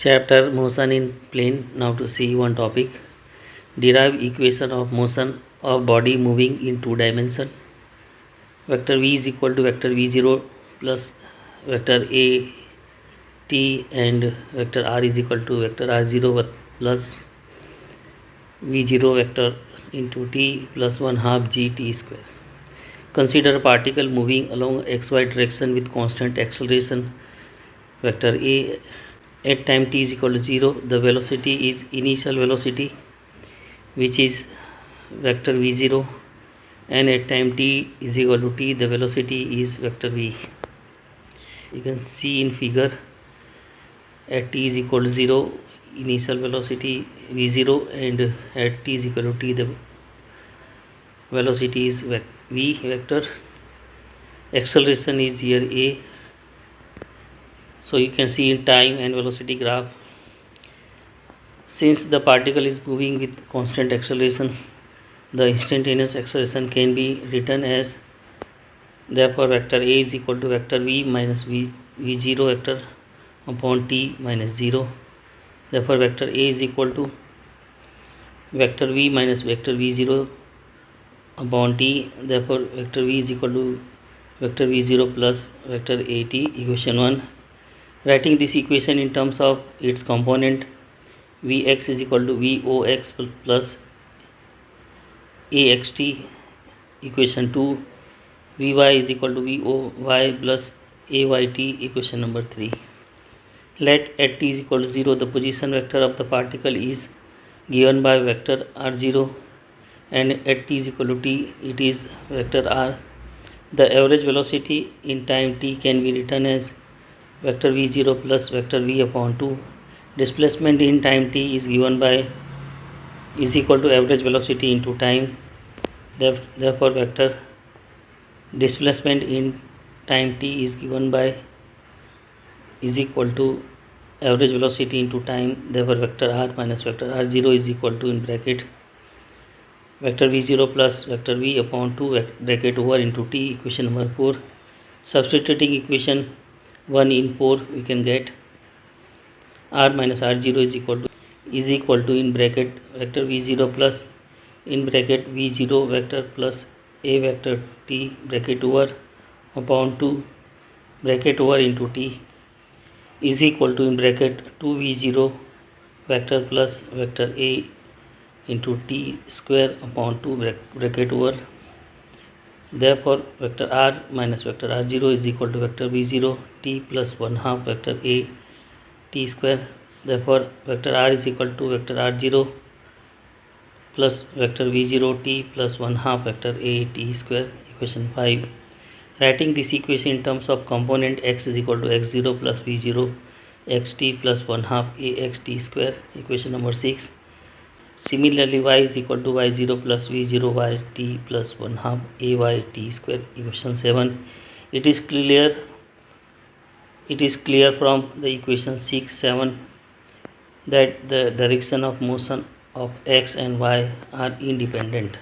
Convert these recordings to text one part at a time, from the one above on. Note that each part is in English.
Chapter Motion in Plane. Now to see one topic. Derive equation of motion of body moving in two dimension. Vector v is equal to vector v0 plus vector a t and vector r is equal to vector r0 plus v0 vector into t plus 1 half g t square. Consider a particle moving along xy direction with constant acceleration. Vector a at time t is equal to 0, the velocity is initial velocity, which is vector v0, and at time t is equal to t, the velocity is vector v. You can see in figure, at t is equal to 0, initial velocity v0, and at t is equal to t, the velocity is v vector. Acceleration is here a. So you can see in time and velocity graph, since the particle is moving with constant acceleration, the instantaneous acceleration can be written as, therefore vector a is equal to vector v minus v0 vector upon t minus 0. Therefore vector a is equal to vector v minus vector v0 upon t. Therefore vector v is equal to vector v0 plus vector at. Equation 1. Writing this equation in terms of its component, Vx is equal to Vox plus Axt. Equation 2. Vy is equal to Voy plus Ayt. Equation number 3. Let at t is equal to 0, the position vector of the particle is given by vector r0, and at t is equal to t, it is vector r. The average velocity in time t can be written as vector v0 plus vector v upon 2. Displacement in time t is given by is equal to average velocity into time. Therefore vector displacement in time t is given by is equal to average velocity into time. Therefore vector r minus vector r0 is equal to, in bracket, vector v0 plus vector v upon 2 bracket over into t. Equation number 4. Substituting equation 1 in 4, we can get r minus r0 is equal to in bracket vector v0 plus in bracket v0 vector plus a vector t bracket over upon 2 bracket over into t is equal to in bracket 2v0 vector plus vector a into t square upon 2 bracket over. Therefore vector r minus vector r0 is equal to vector v0 t plus 1 half vector a t square. Therefore vector r is equal to vector r0 plus vector v0 t plus 1 half vector a t square. Equation 5. Writing this equation in terms of component, x is equal to x0 plus v0 xt plus 1 half axt square. Equation number 6. Similarly, y is equal to y0 plus v0 yt plus 1 half ayt square. Equation 7. It is clear from the equation 6, 7 that the direction of motion of x and y are independent.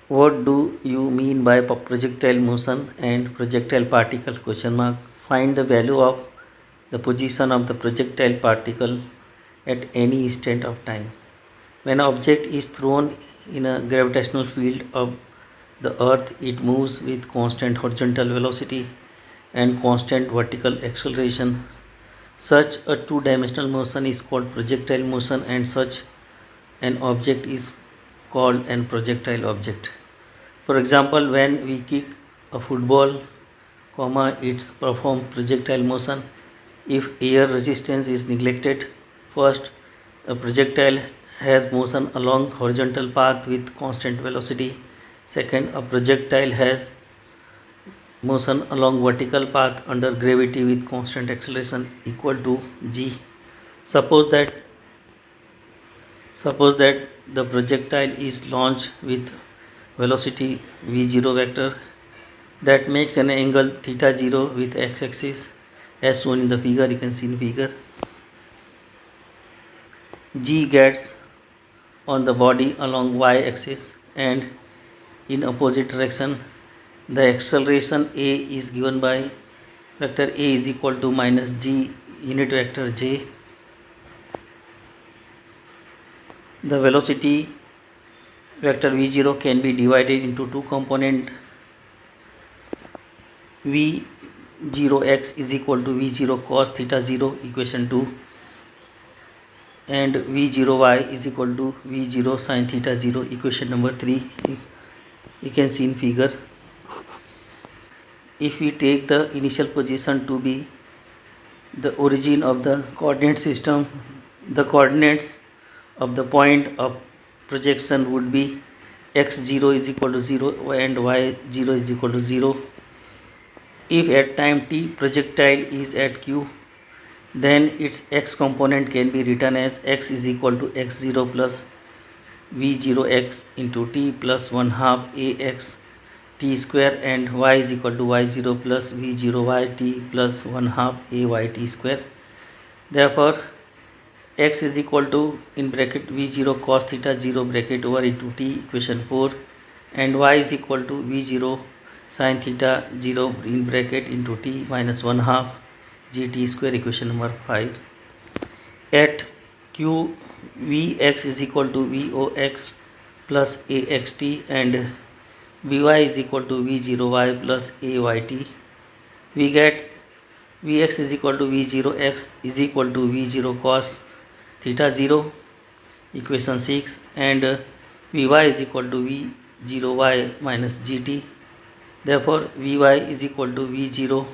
What do you mean by projectile motion and projectile particle? Question mark. Find the value of the position of the projectile particle at any instant of time. When an object is thrown in a gravitational field of the earth, it moves with constant horizontal velocity and constant vertical acceleration. Such a two-dimensional motion is called projectile motion, and such an object is called an projectile object. For example, when we kick a football, it performs projectile motion. If air resistance is neglected, first, a projectile has motion along horizontal path with constant velocity. Second, a projectile has motion along vertical path under gravity with constant acceleration equal to g. Suppose that the projectile is launched with velocity v0 vector that makes an angle theta 0 with x-axis as shown in the figure. You can see in figure. G gets on the body along y-axis and in opposite direction. The acceleration a is given by vector A is equal to minus G unit vector J. The velocity vector V0 can be divided into two components. V0x is equal to V0 cos theta 0 equation 2, and V0y is equal to V0 sin theta 0 equation number 3. You can see in figure. If we take the initial position to be the origin of the coordinate system, the coordinates of the point of projection would be x0 is equal to 0 and y0 is equal to 0. If at time t projectile is at q, then its x component can be written as x is equal to x0 plus v0x into t plus 1 half ax t square, and y is equal to y0 plus v0y t plus 1 half ayt square. Therefore x is equal to in bracket v0 cos theta 0 bracket over into t equation 4, and y is equal to v0 sin theta 0 in bracket into t minus 1 half gt square equation number 5. At q, vx is equal to vox plus axt, and vy is equal to v0y plus ayt. We get vx is equal to v0x is equal to v0 cos theta 0 equation 6, and vy is equal to v0y minus gt. Therefore vy is equal to v0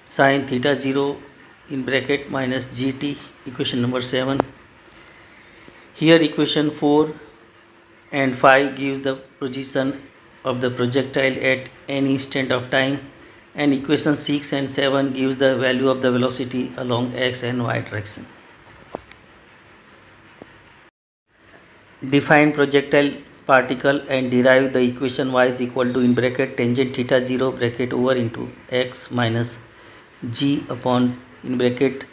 sin theta 0 in bracket minus gt equation number 7. Here equation 4 and 5 gives the position of the projectile at any instant of time, and equation 6 and 7 gives the value of the velocity along x and y direction. Define projectile particle and derive the equation y is equal to in bracket tangent theta 0 bracket over into x minus g upon in bracket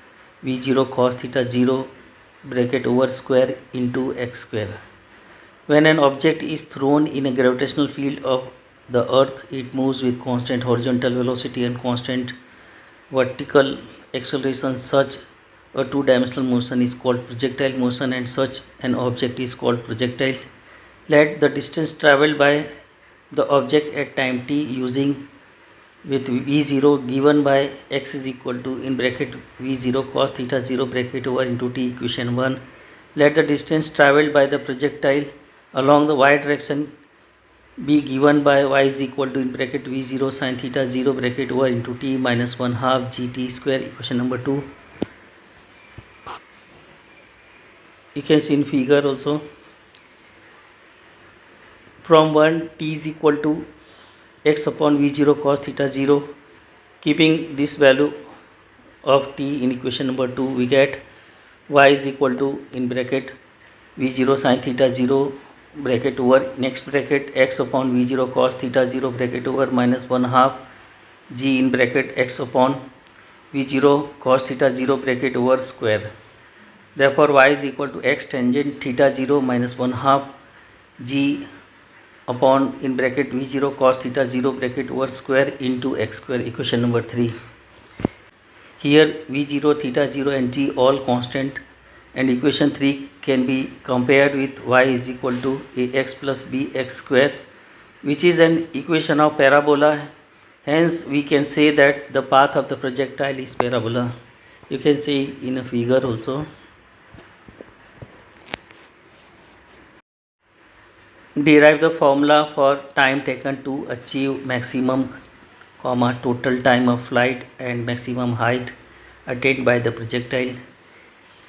v0 cos theta 0 bracket over square into x square. When an object is thrown in a gravitational field of the earth, it moves with constant horizontal velocity and constant vertical acceleration. Such a two-dimensional motion is called projectile motion, and such an object is called projectile. Let the distance traveled by the object at time t using with v0 given by x is equal to in bracket v0 cos theta 0 bracket over into t equation 1. Let the distance traveled by the projectile along the y direction be given by y is equal to in bracket v0 sin theta 0 bracket over into t minus 1 half gt square equation number 2. You can see in figure also. From 1 t is equal to x upon v0 cos theta 0. Keeping this value of t in equation number 2, we get y is equal to in bracket v0 sin theta 0 bracket over next bracket x upon v0 cos theta 0 bracket over minus 1 half g in bracket x upon v0 cos theta 0 bracket over square. Therefore y is equal to x tangent theta 0 minus 1 half g upon in bracket v0 cos theta 0 bracket over square into x square equation number 3. Here v0 theta 0 and g all constant, and equation 3 can be compared with y is equal to ax plus bx square, which is an equation of parabola. Hence we can say that the path of the projectile is parabola. You can see in a figure also. Derive the formula for time taken to achieve maximum, total time of flight and maximum height attained by the projectile.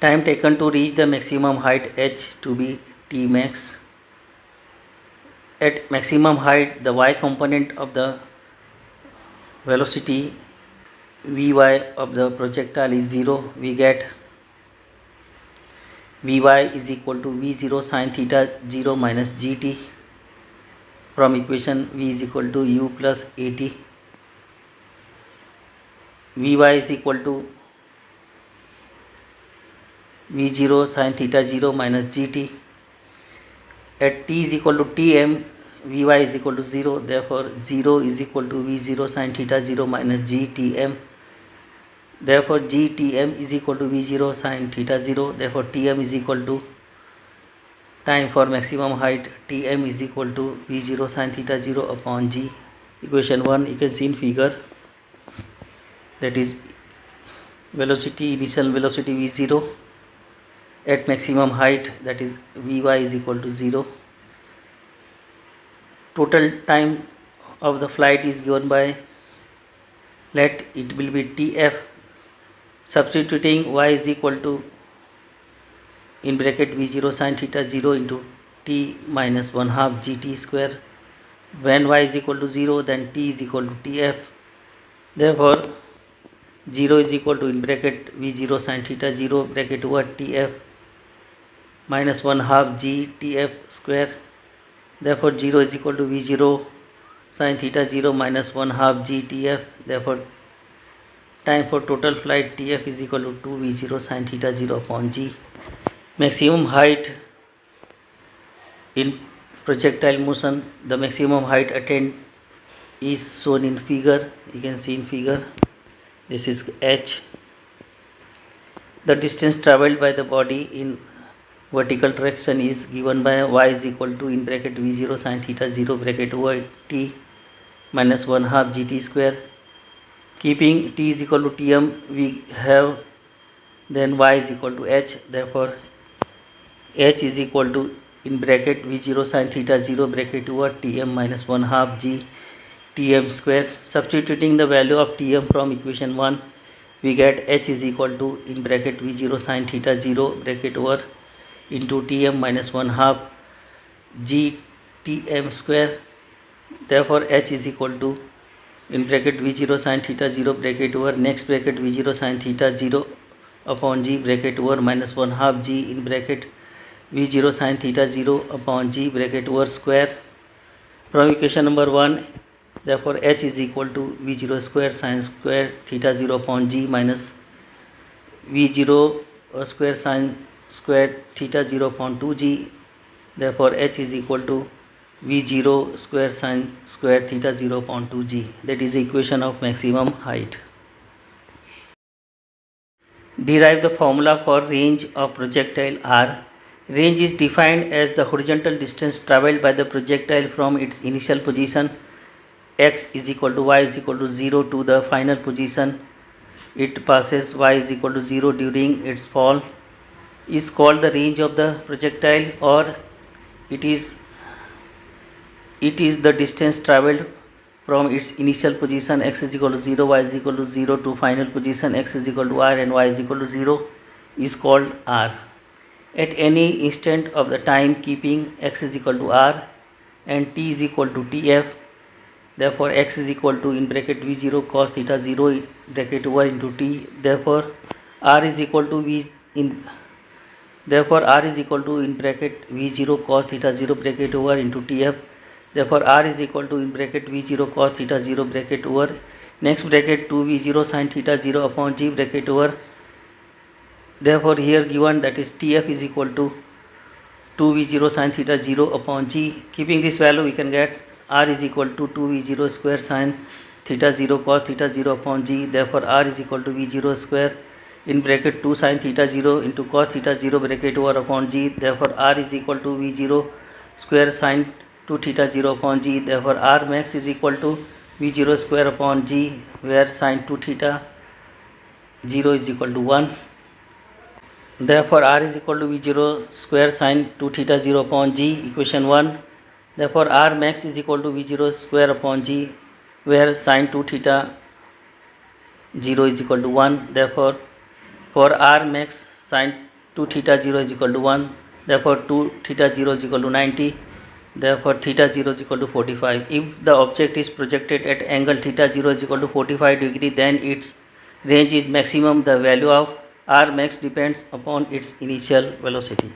Time taken to reach the maximum height h to be t max. At maximum height, the y component of the velocity vy of the projectile is 0. We get vy is equal to v0 sin theta 0 minus gt. From equation v is equal to u plus at. vy is equal to v0 sin theta 0 minus gt. At t is equal to tm, Vy is equal to 0, therefore 0 is equal to V0 sin theta 0 minus GTm. Therefore GTm is equal to V0 sin theta 0. Therefore Tm is equal to time for maximum height. Tm is equal to V0 sin theta 0 upon G. Equation 1 you can see in figure, that is velocity, initial velocity V0 at maximum height, that is Vy is equal to 0. Total time of the flight is given by, let it will be Tf. Substituting y is equal to in bracket V0 sin theta 0 into t minus 1/2 gt square. When y is equal to 0, then t is equal to Tf. Therefore 0 is equal to in bracket V0 sin theta 0 bracket over Tf minus 1/2 g Tf square. Therefore 0 is equal to V0 sin theta 0 minus 1/2 g Tf. Therefore time for total flight Tf is equal to 2 V0 sin theta 0 upon g. Maximum height in projectile motion, the maximum height attained is shown in figure. You can see in figure, this is h. The distance travelled by the body in vertical direction is given by y is equal to in bracket V0 sin theta 0 bracket over t minus 1/2 gt square. Keeping t is equal to Tm, we have then y is equal to h. Therefore h is equal to in bracket V0 sin theta 0 bracket over Tm minus 1/2 g Tm square. Substituting the value of Tm from equation 1, we get h is equal to in bracket V0 sin theta 0 bracket over into Tm minus 1/2 g Tm square. Therefore h is equal to in bracket V0 sin theta 0 bracket over next bracket V0 sin theta 0 upon g bracket over minus 1/2 g in bracket V0 sin theta 0 upon g bracket over square. From equation number 1, therefore h is equal to V0 square sin square theta 0 upon g minus V0 square sin square theta 0 upon 2g. Therefore h is equal to V0 square sin square theta 0 upon 2g. That is the equation of maximum height. Derive the formula for range of projectile R. Range is defined as the horizontal distance travelled by the projectile from its initial position x is equal to y is equal to 0 to the final position it passes y is equal to 0 during its fall, is called the range of the projectile, or it is the distance travelled from its initial position x is equal to 0, y is equal to 0 to final position x is equal to r and y is equal to 0 is called r. At any instant of the time, keeping x is equal to r and t is equal to tf, therefore x is equal to in bracket v0 cos theta 0 bracket over into t. Therefore r is equal to in bracket v0 cos theta 0 bracket over into tf. Therefore r is equal to in bracket v0 cos theta 0 bracket over next bracket 2v0 sin theta 0 upon g bracket over. Therefore here given, that is tf is equal to 2v0 sin theta 0 upon g. Keeping this value, we can get r is equal to 2v0 square sin theta 0 cos theta 0 upon g. Therefore r is equal to v0 square in bracket 2 sin theta 0 into cos theta 0 bracket over upon g. Therefore r is equal to v0 square sin 2 theta 0 upon g. Therefore r max is equal to v0 square upon g, where sin 2 theta 0 is equal to 1. Therefore r is equal to v0 square sin 2 theta 0 upon g, equation 1. Therefore r max is equal to v0 square upon g, where sin 2 theta 0 is equal to 1. Therefore for r max sin 2 theta 0 is equal to 1. Therefore 2 theta 0 is equal to 90. Therefore theta 0 is equal to 45. If the object is projected at angle theta 0 is equal to 45 degree, then its range is maximum. The value of r max depends upon its initial velocity.